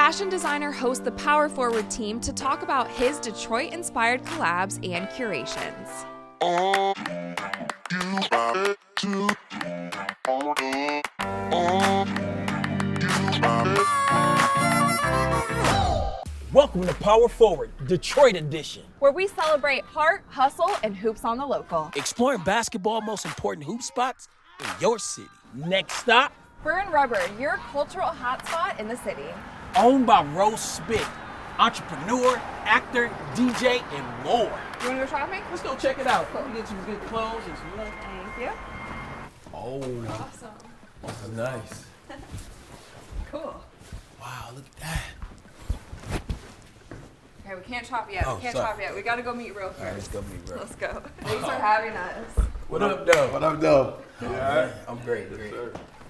fashion designer hosts the Power Forward team to talk about his Detroit-inspired collabs and curations. Welcome to Power Forward, Detroit edition. Where we celebrate heart, hustle, and hoops on the local. Exploring basketball's most important hoop spots in your city. Next stop, Burn Rubber, your cultural hotspot in the city. owned by Rose Spit, entrepreneur, actor, DJ, and more. You want to go shopping? Let's go check it out. Let me get some good clothes and some lunch. Thank you. Oh, Awesome. that's nice. Cool. Wow, look at that. Okay, we can't shop yet. Oh, We can't sorry. shop yet. We gotta go meet Ro first. All right, let's go meet Ro. Let's go. Thanks for having us. What up, though? What up, though? Oh, man, I'm great.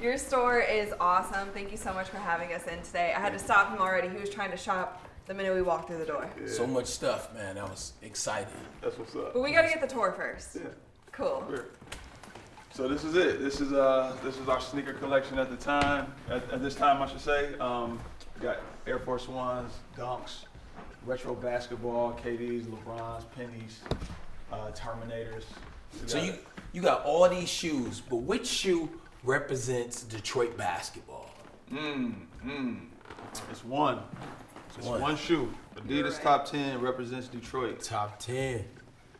Your store is awesome. Thank you so much for having us in today. I had to stop him already. He was trying to shop the minute we walked through the door. Yeah. So much stuff, man. I was excited. That's what's up. But we gotta get the tour first. Yeah. Cool. Sure. So this is it. This is our sneaker collection at the time. At this time, I should say. We got Air Force Ones, Dunks, retro basketball, KDs, LeBrons, Pennies, Terminators. So you got all these shoes, but which shoe represents Detroit basketball? It's one. It's one shoe. Adidas Top 10 represents Detroit. Top 10.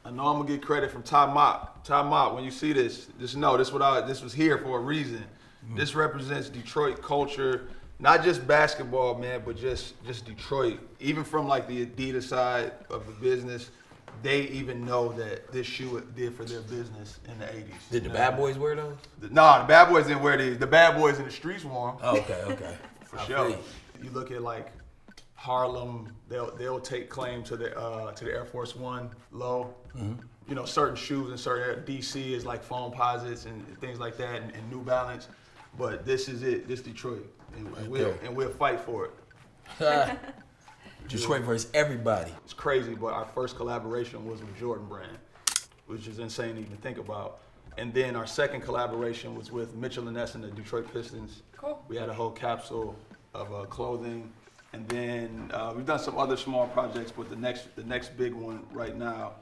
I know I'm gonna get credit from Top Mop. Top Mop, when you see this, just know this was here for a reason. This represents Detroit culture, not just basketball, man, but just Detroit. Even from like the Adidas side of the business, they even know that this shoe did for their business in the 80s. Did the bad boys wear those? No, the bad boys didn't wear these. The bad boys in the streets wore them. Oh, okay. For I sure. feel You look at like Harlem, they'll take claim to the Air Force One low. You know, certain shoes and certain DC is like foam posits and things like that, and New Balance. But this is it. This Detroit, and we'll fight for it. Detroit versus everybody. It's crazy, but our first collaboration was with Jordan Brand, which is insane to even think about. And then our second collaboration was with Mitchell & Ness and the Detroit Pistons. Cool. We had a whole capsule of clothing. And then we've done some other small projects, but the next big one right now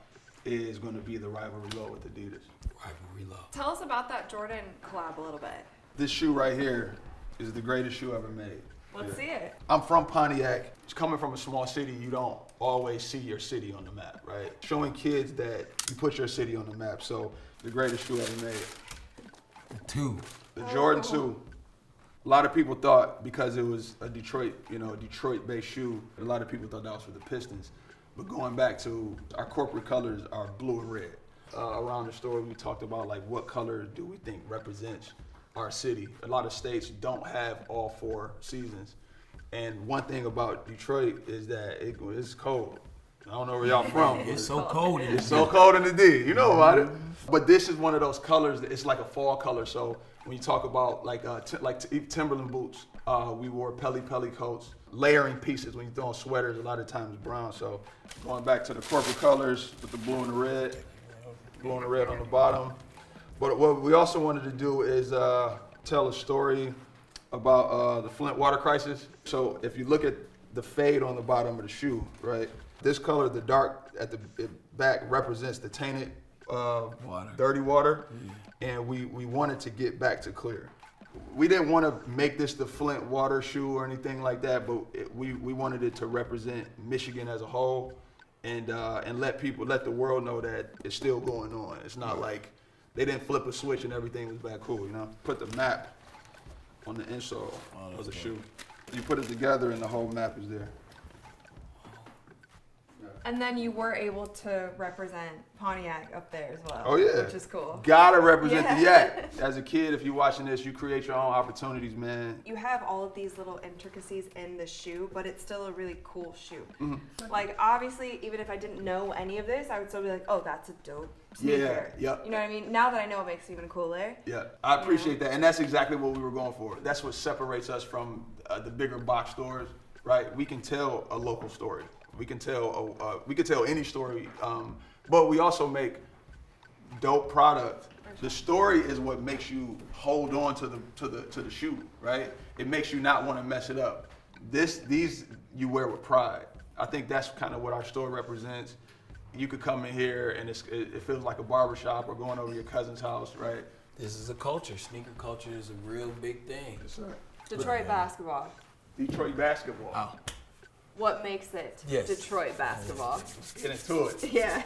is going to be the Rivalry Low with Adidas. Rivalry low. Tell us about that Jordan collab a little bit. This shoe right here is the greatest shoe ever made. Let's see it. I'm from Pontiac. Coming from a small city, you don't always see your city on the map, right? Showing kids that you put your city on the map. So the greatest shoe ever made. The Jordan 2. A lot of people thought because it was a Detroit-based shoe, a lot of people thought that was for the Pistons. But going back to our corporate colors are blue and red. Around the store, we talked about like what color do we think represents our city. A lot of states don't have all 4 seasons. And one thing about Detroit is that it's cold. I don't know where y'all from. It's so cold. It's so cold in the D. You know about it. But this is one of those colors that it's like a fall color. So when you talk about like Timberland boots, we wore Pelly coats, layering pieces when you throw on sweaters, a lot of times brown. So going back to the corporate colors with the blue and the red on the bottom. But what we also wanted to do is tell a story about the Flint water crisis. So if you look at the fade on the bottom of the shoe, right? This color, the dark at the back, represents the tainted dirty water. And we wanted to get back to clear. We didn't want to make this the Flint water shoe or anything like that, but we wanted it to represent Michigan as a whole and let the world know that it's still going on. It's not like they didn't flip a switch and everything was back cool, you know? Put the map on the insole of the shoe. You put it together and the whole map is there. And then you were able to represent Pontiac up there as well. Oh yeah. Which is cool. Gotta represent the yak. As a kid, if you're watching this, you create your own opportunities, man. You have all of these little intricacies in the shoe, but it's still a really cool shoe. Like obviously, even if I didn't know any of this, I would still be like, oh, that's a dope sneaker. Yeah, yep. You know what I mean? Now that I know, it makes it even cooler. Yeah, I appreciate that. And that's exactly what we were going for. That's what separates us from the bigger box stores, right? We can tell a local story. We can tell any story, but we also make dope product. The story is what makes you hold on to the shoe, right? It makes you not want to mess it up. these you wear with pride. I think that's kind of what our store represents. You could come in here and it feels like a barbershop or going over your cousin's house, right? This is a culture. Sneaker culture is a real big thing. Yes, sir. Detroit basketball. Detroit basketball. Oh. What makes it Yes. Detroit basketball? Let's get into it. Yeah.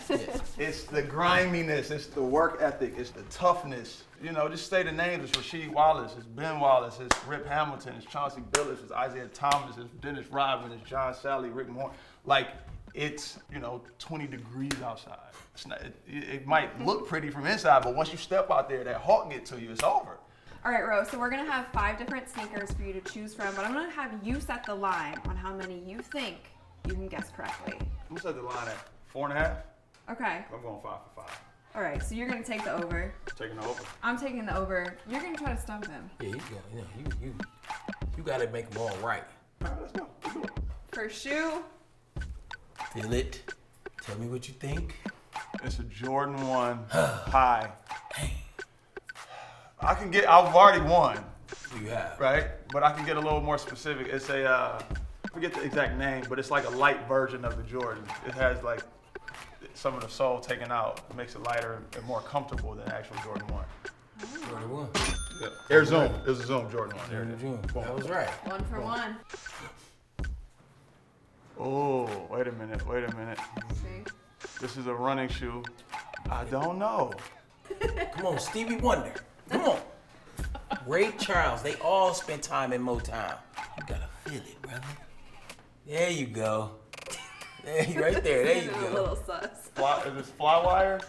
It's the griminess, it's the work ethic, it's the toughness. You know, just say the names. It's Rasheed Wallace, it's Ben Wallace, it's Rip Hamilton, it's Chauncey Billups, it's Isaiah Thomas, it's Dennis Rodman, it's John Sally, Rick Moore. Like, it's, 20 degrees outside. It's not, it might look pretty from inside, but once you step out there, that hawk get to you, it's over. All right, Rose, so we're gonna have 5 different sneakers for you to choose from, but I'm gonna have you set the line on how many you think you can guess correctly. I'm gonna set the line at 4.5. Okay. I'm going 5 for 5. All right, so you're gonna take the over. Taking the over. I'm taking the over. You're gonna try to stump him. Yeah, you gotta make them all right. All right, let's go. Let's do it. For shoe, Feel it. Tell me what you think. It's a Jordan 1 high. I've already won, You have. right? But I can get a little more specific. It's I forget the exact name, but it's like a light version of the Jordan. It has like some of the sole taken out, makes it lighter and more comfortable than actual Jordan 1. Jordan 1. Yeah. Air Zoom. It was a Zoom Jordan 1. There it Jordan is. 1. That was right. 1 for 1. Oh, wait a minute. See? This is a running shoe. I don't know. Come on, Stevie Wonder. Come on. Ray Charles. They all spent time in Motown. You gotta feel it, brother. There you go. Right there. There you A go. little sus. Is this Flywire?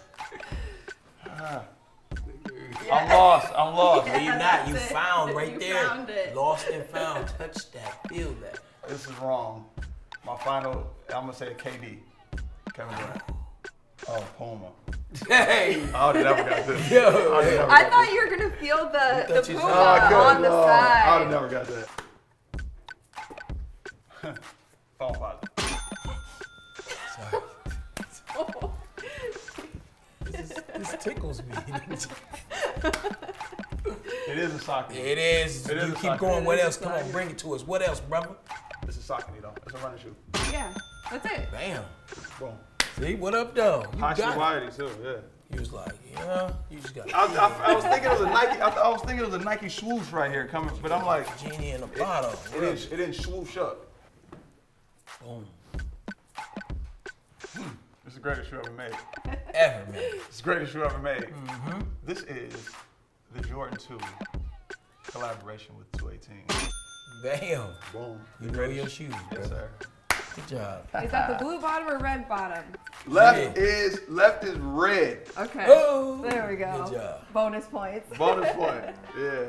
I'm lost. No, you're not. You That's it. found right You there. found it. Lost and found. Touch that. Feel that. This is wrong. My final, I'm gonna say KD. Kevin Durant. Oh, Puma. Hey. I would have never got this. Yo. I would've never I got thought this. you were gonna feel the thought you Puma said- on the I would side. have never got that. Phone positive. Sorry. This tickles me. It is a Saucony. It is. It is You a keep Saucony. going. What It is else? a Come on, Saucony. bring it to us. What else, brother? It's a Saucony though. It's a running shoe. Yeah, that's it. Bam. Boom. See, what up, though? You High got it. sobriety too. Yeah. He was like, you just got I was thinking it was a Nike. I was thinking it was a Nike swoosh right here coming, but I'm like, genie in a bottle. it didn't swoosh up. Boom. It's the greatest shoe ever made. Ever, man. It's the greatest shoe ever made. This is the Jordan 2 collaboration with 218. Bam. Boom. You know your shoes, bro. Yes, sir. Good job. Is that the blue bottom or red bottom? Left is red. Okay. Oh, There we go. Good job. Bonus points. Bonus point. Yeah.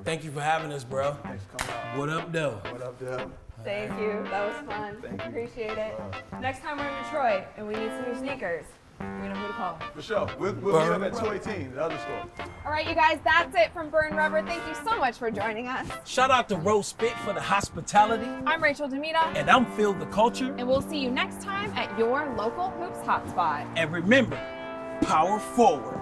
Thank you for having us, bro. Thanks for coming out. What up, though? What up, Deb? Thank you. That was fun. Thank you. Appreciate it. Next time we're in Detroit and we need some new sneakers, we know who to call. For sure. We'll meet up at 218, the other store. All right, you guys, that's it from Burn Rubber. Thank you so much for joining us. Shout out to Rose Spit for the hospitality. I'm Rachel Demita, And I'm Phil the Culture. and we'll see you next time at your local Hoops Hotspot. And remember, power forward.